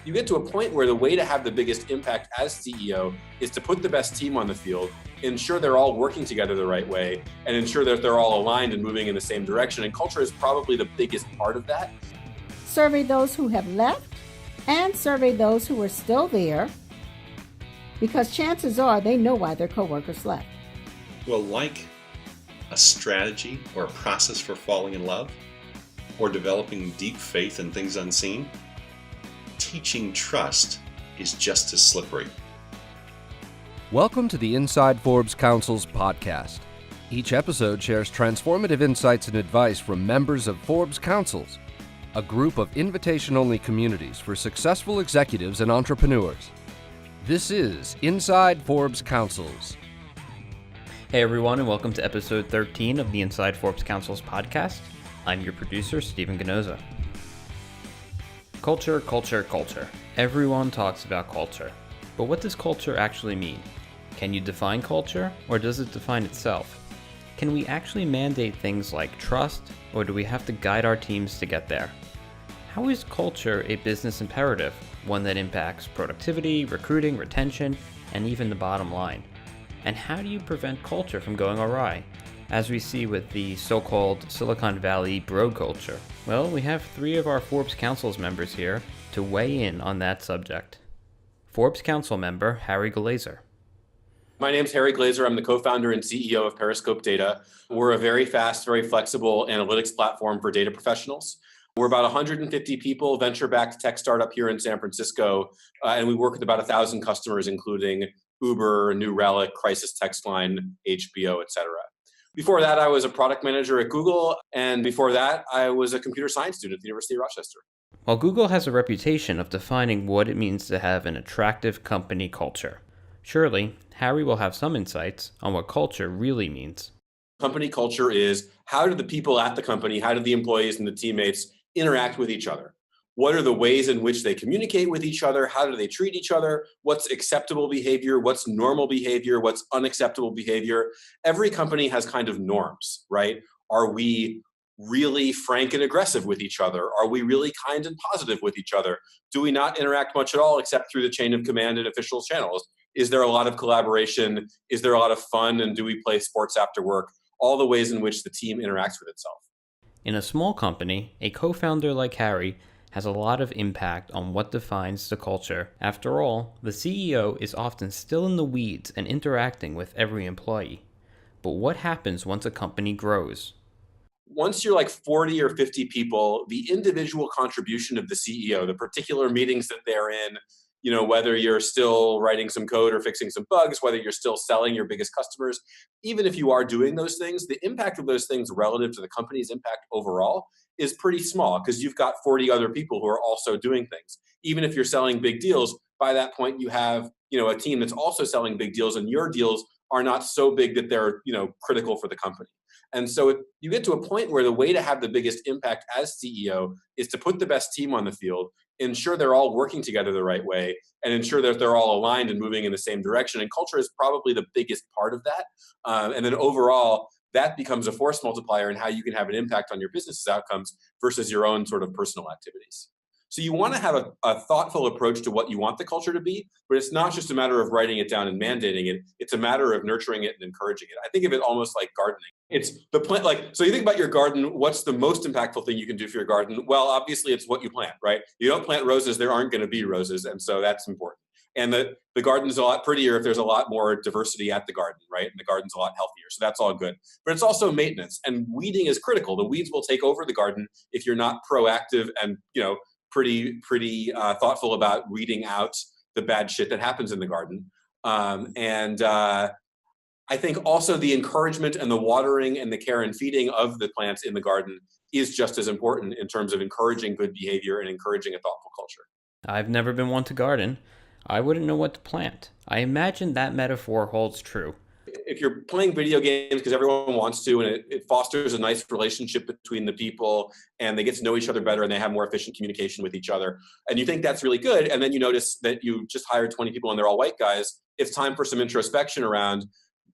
You get to a point where the way to have the biggest impact as CEO is to put the best team on the field, ensure they're all working together the right way, and ensure that they're all aligned and moving in the same direction. And culture is probably the biggest part of that. Survey those who have left and survey those who are still there, because chances are they know why their coworkers left. Well, like a strategy or a process for falling in love or developing deep faith in things unseen, teaching trust is just as slippery. Welcome to the Inside Forbes Councils podcast. Each episode shares transformative insights and advice from members of Forbes Councils, a group of invitation-only communities for successful executives and entrepreneurs. This is Inside Forbes Councils. Hey everyone, and welcome to episode 13 of the Inside Forbes Councils podcast. I'm your producer, Stephen Ganoza. Culture, culture, culture. Everyone talks about culture. But what does culture actually mean? Can you define culture, or does it define itself? Can we actually mandate things like trust, or do we have to guide our teams to get there? How is culture a business imperative, one that impacts productivity, recruiting, retention, and even the bottom line? And how do you prevent culture from going awry, as we see with the so-called Silicon Valley bro culture? Well, we have three of our Forbes Councils members here to weigh in on that subject. Forbes Council member Harry Glaser. My name's Harry Glaser. I'm the co-founder and CEO of Periscope Data. We're a very fast, very flexible analytics platform for data professionals. We're about 150 people, venture-backed tech startup here in San Francisco, and we work with about 1,000 customers, including Uber, New Relic, Crisis Text Line, HBO, etc. Before that, I was a product manager at Google, and before that, I was a computer science student at the University of Rochester. While Google has a reputation of defining what it means to have an attractive company culture, surely Harry will have some insights on what culture really means. Company culture is, how do the people at the company, how do the employees and the teammates interact with each other? What are the ways in which they communicate with each other? How do they treat each other? What's acceptable behavior? What's normal behavior? What's unacceptable behavior? Every company has kind of norms, right? Are we really frank and aggressive with each other? Are we really kind and positive with each other? Do we not interact much at all except through the chain of command and official channels? Is there a lot of collaboration? Is there a lot of fun? And do we play sports after work? All the ways in which the team interacts with itself. In a small company, a co-founder like Harry has a lot of impact on what defines the culture. After all, the CEO is often still in the weeds and interacting with every employee. But what happens once a company grows? Once you're like 40 or 50 people, the individual contribution of the CEO, the particular meetings that they're in, whether you're still writing some code or fixing some bugs, whether you're still selling your biggest customers, even if you are doing those things, the impact of those things relative to the company's impact overall is pretty small because you've got 40 other people who are also doing things. Even if you're selling big deals, by that point you have, a team that's also selling big deals, and your deals are not so big that they're, critical for the company. And so you get to a point where the way to have the biggest impact as CEO is to put the best team on the field, ensure they're all working together the right way, and ensure that they're all aligned and moving in the same direction. And culture is probably the biggest part of that. And then overall, that becomes a force multiplier in how you can have an impact on your business's outcomes versus your own sort of personal activities. So you want to have a thoughtful approach to what you want the culture to be, but it's not just a matter of writing it down and mandating it. It's a matter of nurturing it and encouraging it. I think of it almost like gardening. It's the plant, so you think about your garden, what's the most impactful thing you can do for your garden? Well, obviously it's what you plant, right? You don't plant roses, there aren't going to be roses. And so that's important. And the garden's a lot prettier if there's a lot more diversity at the garden, right? And the garden's a lot healthier. So that's all good. But it's also maintenance, and weeding is critical. The weeds will take over the garden if you're not proactive and, pretty thoughtful about weeding out the bad shit that happens in the garden. I think also the encouragement and the watering and the care and feeding of the plants in the garden is just as important in terms of encouraging good behavior and encouraging a thoughtful culture. I've never been one to garden. I wouldn't know what to plant. I imagine that metaphor holds true. If you're playing video games because everyone wants to, and it fosters a nice relationship between the people, and they get to know each other better, and they have more efficient communication with each other, and you think that's really good, and then you notice that you just hired 20 people and they're all white guys, it's time for some introspection around,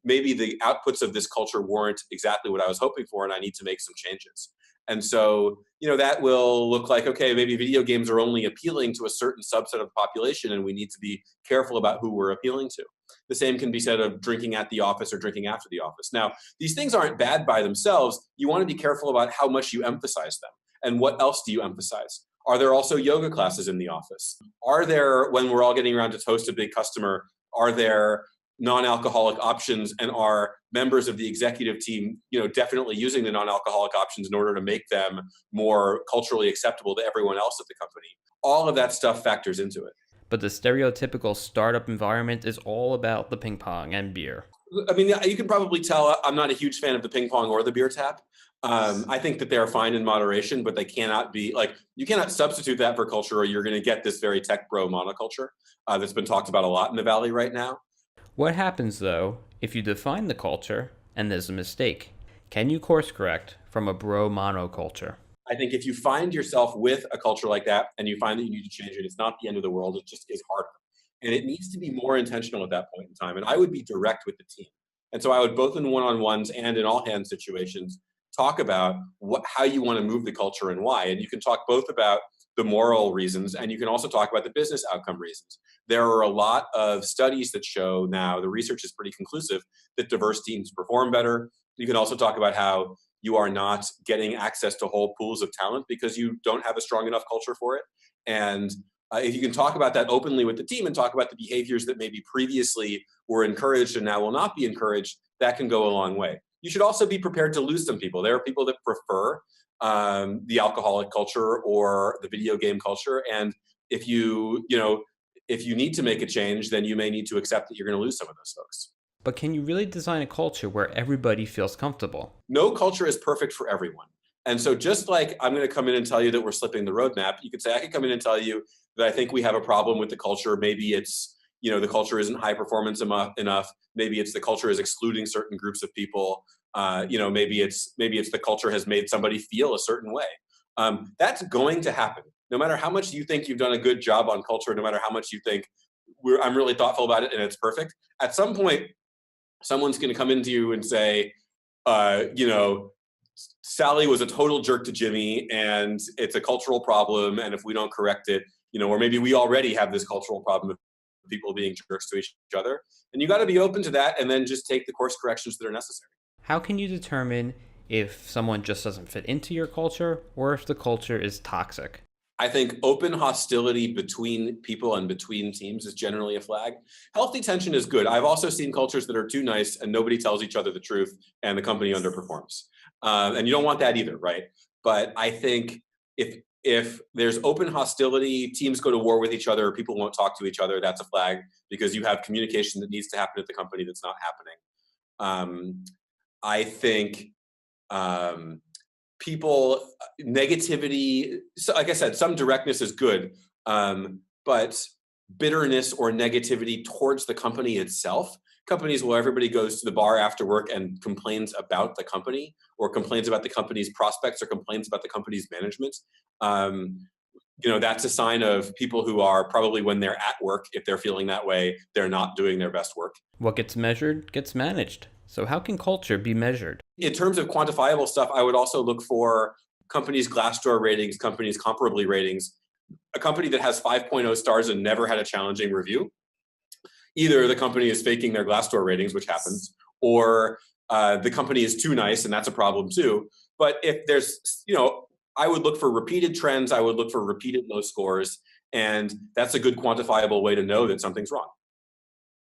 maybe the outputs of this culture weren't exactly what I was hoping for, and I need to make some changes. And so, that will look like, okay, maybe video games are only appealing to a certain subset of the population, and we need to be careful about who we're appealing to. The same can be said of drinking at the office or drinking after the office. Now, these things aren't bad by themselves. You want to be careful about how much you emphasize them. And what else do you emphasize? Are there also yoga classes in the office? Are there, when we're all getting around to toast a big customer, are there non-alcoholic options, and are members of the executive team, definitely using the non-alcoholic options in order to make them more culturally acceptable to everyone else at the company? All of that stuff factors into it. But the stereotypical startup environment is all about the ping pong and beer. I mean, you can probably tell I'm not a huge fan of the ping pong or the beer tap. I think that they're fine in moderation, but they cannot be you cannot substitute that for culture, or you're going to get this very tech bro monoculture that's been talked about a lot in the Valley right now. What happens, though, if you define the culture and there's a mistake? Can you course correct from a bro monoculture? I think if you find yourself with a culture like that and you find that you need to change it, it's not the end of the world. It just is harder. And it needs to be more intentional at that point in time. And I would be direct with the team. And so I would, both in one-on-ones and in all-hands situations, talk about how you want to move the culture and why. And you can talk both about the moral reasons, and you can also talk about the business outcome reasons. There are a lot of studies that show now, the research is pretty conclusive, that diverse teams perform better. You can also talk about how you are not getting access to whole pools of talent because you don't have a strong enough culture for it. And if you can talk about that openly with the team and talk about the behaviors that maybe previously were encouraged and now will not be encouraged, that can go a long way. You should also be prepared to lose some people. There are people that prefer the alcoholic culture or the video game culture. And if you need to make a change, then you may need to accept that you're going to lose some of those folks. But can you really design a culture where everybody feels comfortable? No culture is perfect for everyone. And so just like I'm going to come in and tell you that we're slipping the roadmap, you could say I could come in and tell you that I think we have a problem with the culture. Maybe it's, the culture isn't high performance enough. Maybe it's the culture is excluding certain groups of people. Maybe it's the culture has made somebody feel a certain way. That's going to happen. No matter how much you think you've done a good job on culture, no matter how much you think I'm really thoughtful about it and it's perfect, at some point, someone's going to come into you and say, Sally was a total jerk to Jimmy and it's a cultural problem. And if we don't correct it, or maybe we already have this cultural problem of people being jerks to each other. And you got to be open to that and then just take the course corrections that are necessary. How can you determine if someone just doesn't fit into your culture or if the culture is toxic? I think open hostility between people and between teams is generally a flag. Healthy tension is good. I've also seen cultures that are too nice and nobody tells each other the truth and the company underperforms. And you don't want that either, right? But I think if there's open hostility, teams go to war with each other, people won't talk to each other, that's a flag because you have communication that needs to happen at the company that's not happening. I think negativity, so like I said, some directness is good, but bitterness or negativity towards the company itself, companies where everybody goes to the bar after work and complains about the company or complains about the company's prospects or complains about the company's management, that's a sign of people who are probably, when they're at work, if they're feeling that way, they're not doing their best work. What gets measured gets managed. So how can culture be measured? In terms of quantifiable stuff, I would also look for companies' Glassdoor ratings, companies' Comparably ratings. A company that has 5.0 stars and never had a challenging review, either the company is faking their Glassdoor ratings, which happens, or the company is too nice, and that's a problem too. But if there's, I would look for repeated trends, I would look for repeated low scores, and that's a good quantifiable way to know that something's wrong.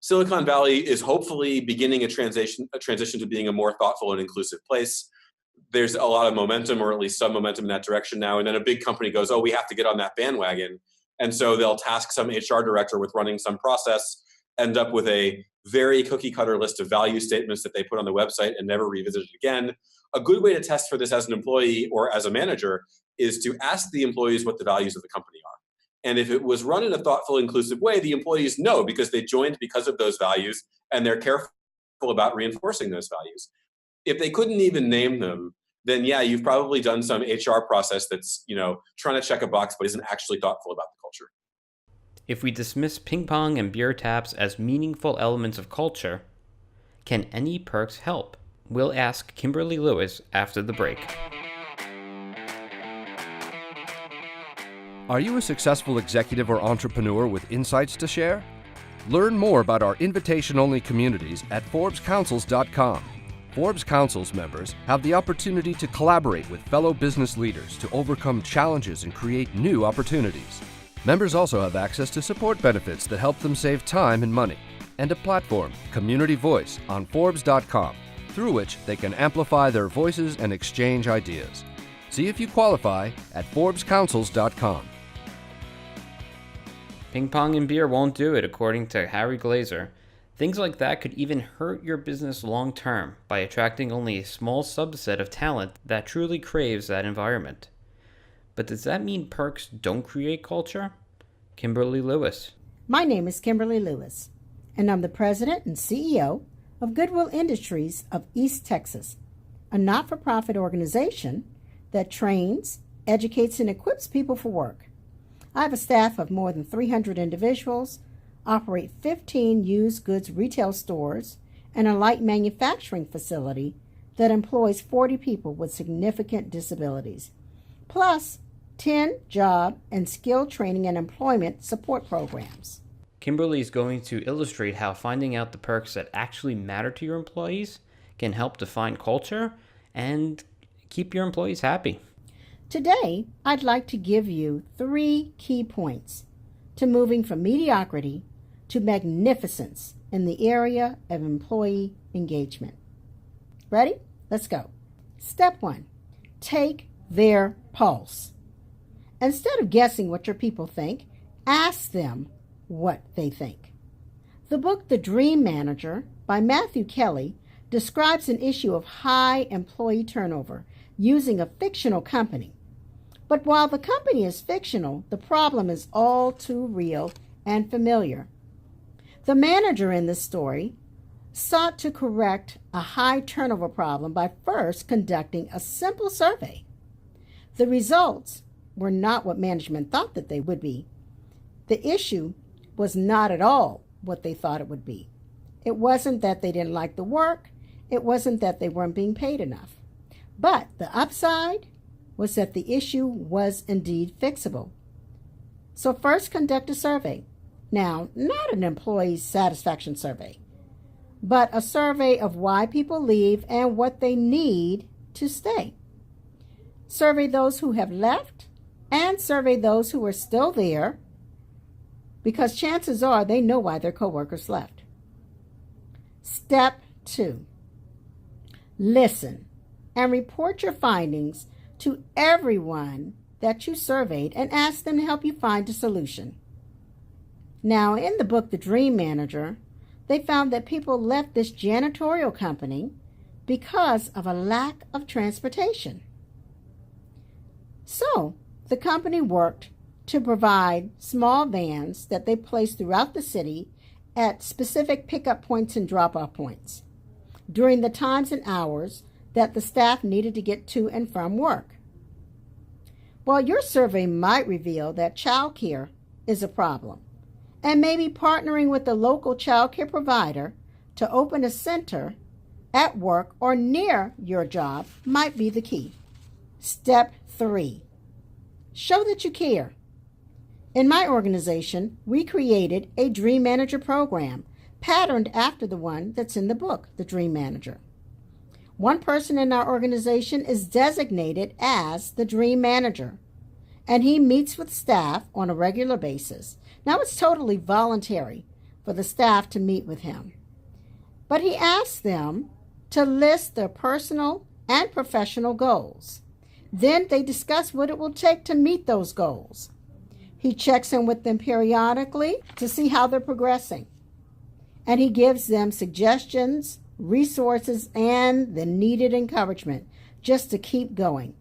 Silicon Valley is hopefully beginning a transition to being a more thoughtful and inclusive place. There's a lot of momentum, or at least some momentum in that direction now. And then a big company goes, oh, we have to get on that bandwagon. And so they'll task some HR director with running some process, end up with a very cookie cutter list of value statements that they put on the website and never revisit it again. A good way to test for this as an employee or as a manager is to ask the employees what the values of the company are. And if it was run in a thoughtful, inclusive way, the employees know because they joined because of those values and they're careful about reinforcing those values. If they couldn't even name them, then yeah, you've probably done some HR process that's, trying to check a box but isn't actually thoughtful about the culture. If we dismiss ping pong and beer taps as meaningful elements of culture, Can any perks help? We'll ask Kimberly Lewis after the break. Are you a successful executive or entrepreneur with insights to share? Learn more about our invitation-only communities at ForbesCouncils.com. Forbes Councils members have the opportunity to collaborate with fellow business leaders to overcome challenges and create new opportunities. Members also have access to support benefits that help them save time and money, and a platform, Community Voice, on Forbes.com, through which they can amplify their voices and exchange ideas. See if you qualify at ForbesCouncils.com. Ping pong and beer won't do it, according to Harry Glaser. Things like that could even hurt your business long term by attracting only a small subset of talent that truly craves that environment. But does that mean perks don't create culture? Kimberly Lewis. My name is Kimberly Lewis, and I'm the president and CEO of Goodwill Industries of East Texas, a not-for-profit organization that trains, educates, and equips people for work. I have a staff of more than 300 individuals, operate 15 used goods retail stores, and a light manufacturing facility that employs 40 people with significant disabilities, plus 10 job and skill training and employment support programs. Kimberly is going to illustrate how finding out the perks that actually matter to your employees can help define culture and keep your employees happy. Today, I'd like to give you 3 key points to moving from mediocrity to magnificence in the area of employee engagement. Ready? Let's go. Step 1, take their pulse. Instead of guessing what your people think, ask them what they think. The book The Dream Manager by Matthew Kelly describes an issue of high employee turnover using a fictional company. But while the company is fictional, the problem is all too real and familiar. The manager in this story sought to correct a high turnover problem by first conducting a simple survey. The results were not what management thought that they would be. The issue was not at all what they thought it would be. It wasn't that they didn't like the work. It wasn't that they weren't being paid enough. But the upside was that the issue was indeed fixable. So first conduct a survey. Now, not an employee satisfaction survey, but a survey of why people leave and what they need to stay. Survey those who have left and survey those who are still there, because chances are they know why their coworkers left. Step 2, listen and report your findings to everyone that you surveyed and ask them to help you find a solution. Now, in the book The Dream Manager, they found that people left this janitorial company because of a lack of transportation. So, the company worked to provide small vans that they placed throughout the city at specific pickup points and drop-off points during the times and hours that the staff needed to get to and from work. Well, your survey might reveal that childcare is a problem, and maybe partnering with the local childcare provider to open a center at work or near your job might be the key. Step 3, show that you care. In my organization, we created a Dream Manager program patterned after the one that's in the book, The Dream Manager. One person in our organization is designated as the Dream Manager, and he meets with staff on a regular basis. Now, it's totally voluntary for the staff to meet with him, but he asks them to list their personal and professional goals. Then they discuss what it will take to meet those goals. He checks in with them periodically to see how they're progressing, and he gives them suggestions, resources, and the needed encouragement just to keep going.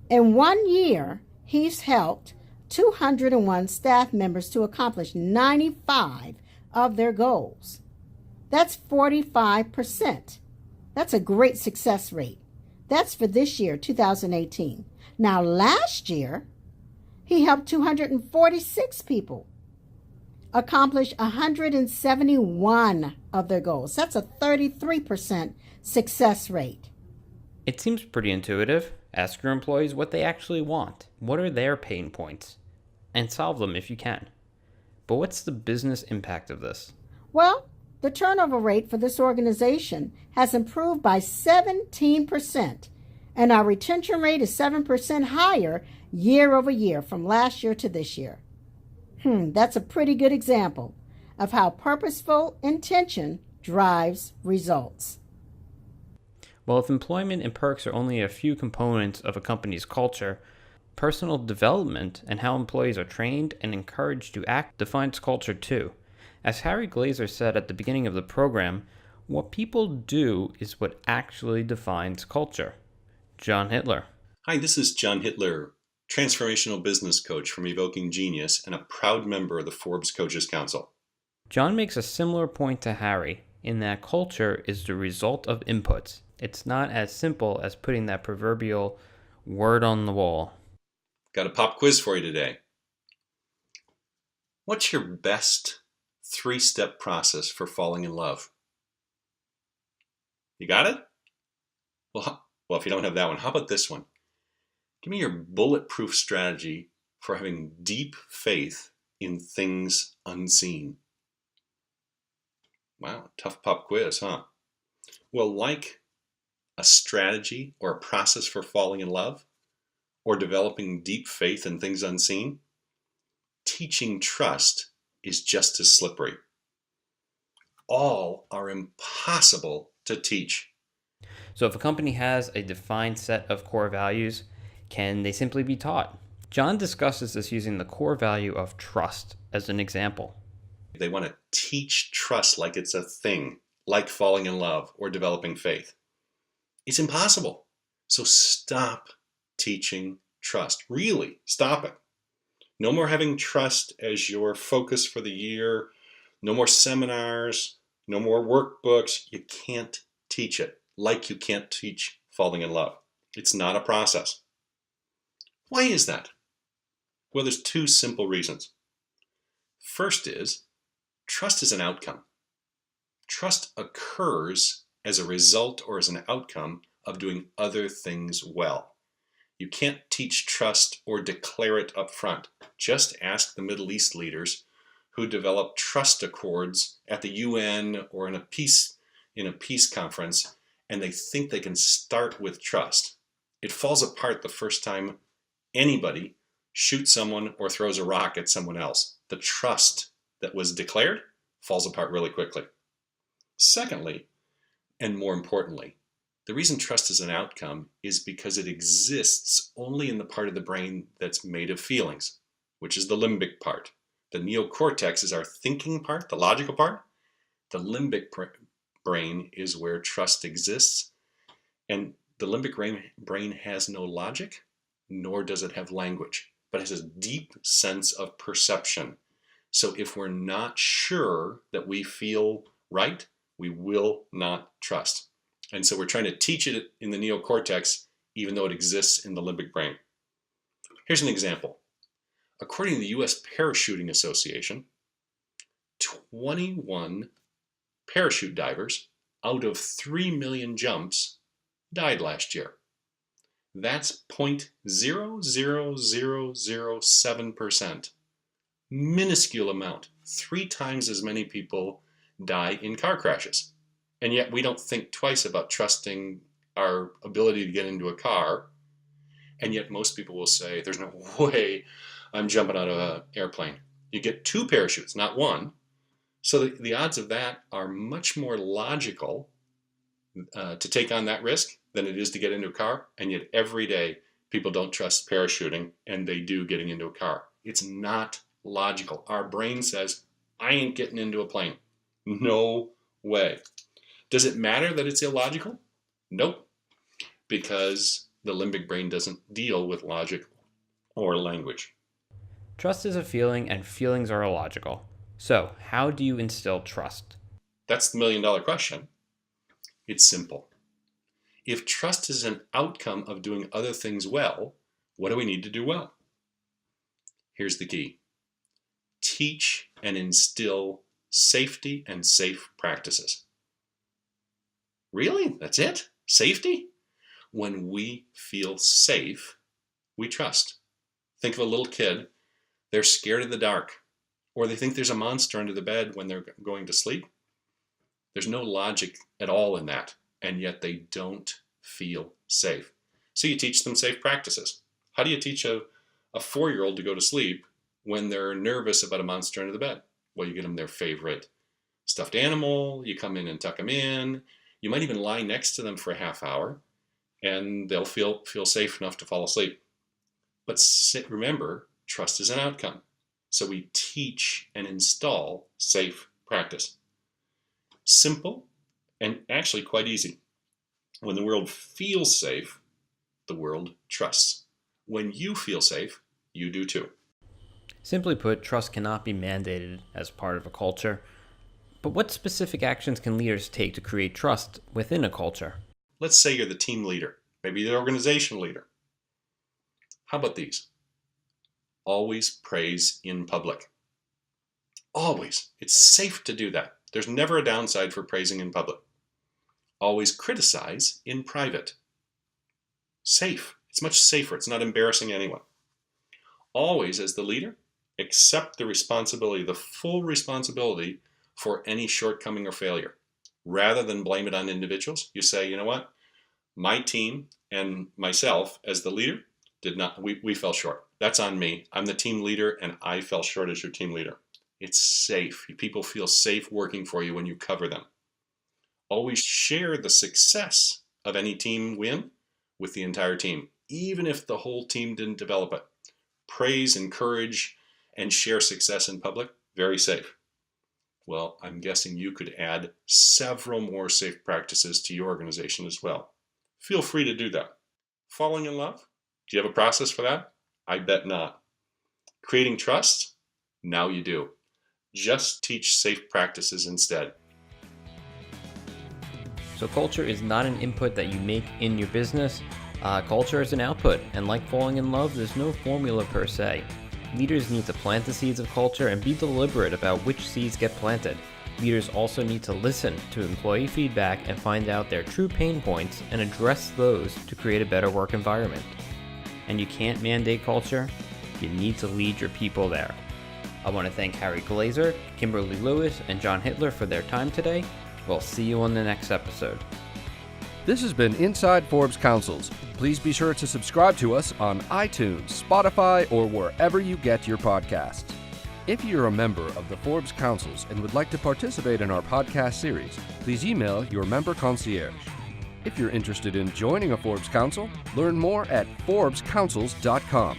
In 1 year, he's helped 201 staff members to accomplish 95 of their goals. That's 45%. That's a great success rate. That's for this year, 2018. Now, last year, he helped 246 people accomplish 171 of their goals. That's a 33% success rate. It seems pretty intuitive. Ask your employees what they actually want. What are their pain points? And solve them if you can. But what's the business impact of this? Well, the turnover rate for this organization has improved by 17%, and our retention rate is 7% higher year over year from last year to this year. That's a pretty good example of how purposeful intention drives results. Well, if employment and perks are only a few components of a company's culture, personal development and how employees are trained and encouraged to act defines culture too. As Harry Glaser said at the beginning of the program, what people do is what actually defines culture. John Hittler. Hi, this is John Hittler, transformational business coach from Evoking Genius and a proud member of the Forbes Council. John makes a similar point to Harry in that culture is the result of inputs. It's not as simple as putting that proverbial word on the wall. Got a pop quiz for you today. What's your best 3-step process for falling in love? You got it? Well, if you don't have that one, how about this one? Give me your bulletproof strategy for having deep faith in things unseen. Wow, tough pop quiz, huh? Well, like a strategy or a process for falling in love or developing deep faith in things unseen, teaching trust is just as slippery. All are impossible to teach. So if a company has a defined set of core values, can they simply be taught? John discusses this using the core value of trust as an example. They want to teach trust like it's a thing, like falling in love or developing faith. It's impossible. So stop teaching trust. Really, stop it. No more having trust as your focus for the year. No more seminars. No more workbooks. You can't teach it like you can't teach falling in love. It's not a process. Why is that? Well, there's 2 simple reasons. First is, trust is an outcome. Trust occurs as a result or as an outcome of doing other things well. You can't teach trust or declare it up front. Just ask the Middle East leaders who develop trust accords at the UN or in a peace conference, and they think they can start with trust. It falls apart the first time anybody shoots someone or throws a rock at someone else. The trust that was declared falls apart really quickly. Secondly, and more importantly, the reason trust is an outcome is because it exists only in the part of the brain that's made of feelings, which is the limbic part. The neocortex is our thinking part, the logical part. The limbic brain is where trust exists. And the limbic brain has no logic, nor does it have language, but it has a deep sense of perception. So if we're not sure that we feel right, we will not trust. And so we're trying to teach it in the neocortex, even though it exists in the limbic brain. Here's an example. According to the U.S. Parachuting Association, 21 parachute divers out of 3 million jumps died last year. That's 0.00007%. Minuscule amount. 3 times as many people die in car crashes. And yet we don't think twice about trusting our ability to get into a car. And yet most people will say, there's no way I'm jumping out of an airplane. You get 2 parachutes, not 1. So the odds of that are much more logical to take on that risk than it is to get into a car. And yet every day people don't trust parachuting and they do getting into a car. It's not logical. Our brain says, I ain't getting into a plane. No way. Does it matter that it's illogical? Nope. Because the limbic brain doesn't deal with logic or language. Trust is a feeling, and feelings are illogical. So, how do you instill trust? That's the $1 million question. It's simple. If trust is an outcome of doing other things well, what do we need to do well? Here's the key. teach and instill safety and safe practices. Really? That's it? Safety? When we feel safe, we trust. Think of a little kid. They're scared of the dark, or they think there's a monster under the bed when they're going to sleep. There's no logic at all in that, and yet they don't feel safe. So you teach them safe practices. How do you teach a 4-year-old to go to sleep when they're nervous about a monster under the bed? Well, you get them their favorite stuffed animal, you come in and tuck them in, you might even lie next to them for a half hour, and they'll feel safe enough to fall asleep. But remember, trust is an outcome. So we teach and install safe practice. Simple and actually quite easy. When the world feels safe, the world trusts. When you feel safe, you do too. Simply put, trust cannot be mandated as part of a culture. But what specific actions can leaders take to create trust within a culture? Let's say you're the team leader, maybe the organizational leader. How about these? Always praise in public. Always. It's safe to do that. There's never a downside for praising in public. Always criticize in private. Safe. It's much safer. It's not embarrassing anyone. Always, as the leader, accept the responsibility, the full responsibility for any shortcoming or failure. Rather than blame it on individuals, you say, you know what? My team and myself as the leader we fell short. That's on me. I'm the team leader and I fell short as your team leader. It's safe. People feel safe working for you when you cover them. Always share the success of any team win with the entire team, even if the whole team didn't develop it. Praise, encourage, and share success in public, very safe. Well, I'm guessing you could add several more safe practices to your organization as well. Feel free to do that. Falling in love? Do you have a process for that? I bet not. Creating trust? Now you do. Just teach safe practices instead. So culture is not an input that you make in your business. Culture is an output, and like falling in love, there's no formula per se. Leaders need to plant the seeds of culture and be deliberate about which seeds get planted. Leaders also need to listen to employee feedback and find out their true pain points and address those to create a better work environment. And you can't mandate culture, you need to lead your people there. I want to thank Harry Glaser, Kimberly Lewis, and John Hittler for their time today. We'll see you on the next episode. This has been Inside Forbes Councils. Please be sure to subscribe to us on iTunes, Spotify, or wherever you get your podcasts. If you're a member of the Forbes Councils and would like to participate in our podcast series, please email your member concierge. If you're interested in joining a Forbes Council, learn more at forbescouncils.com.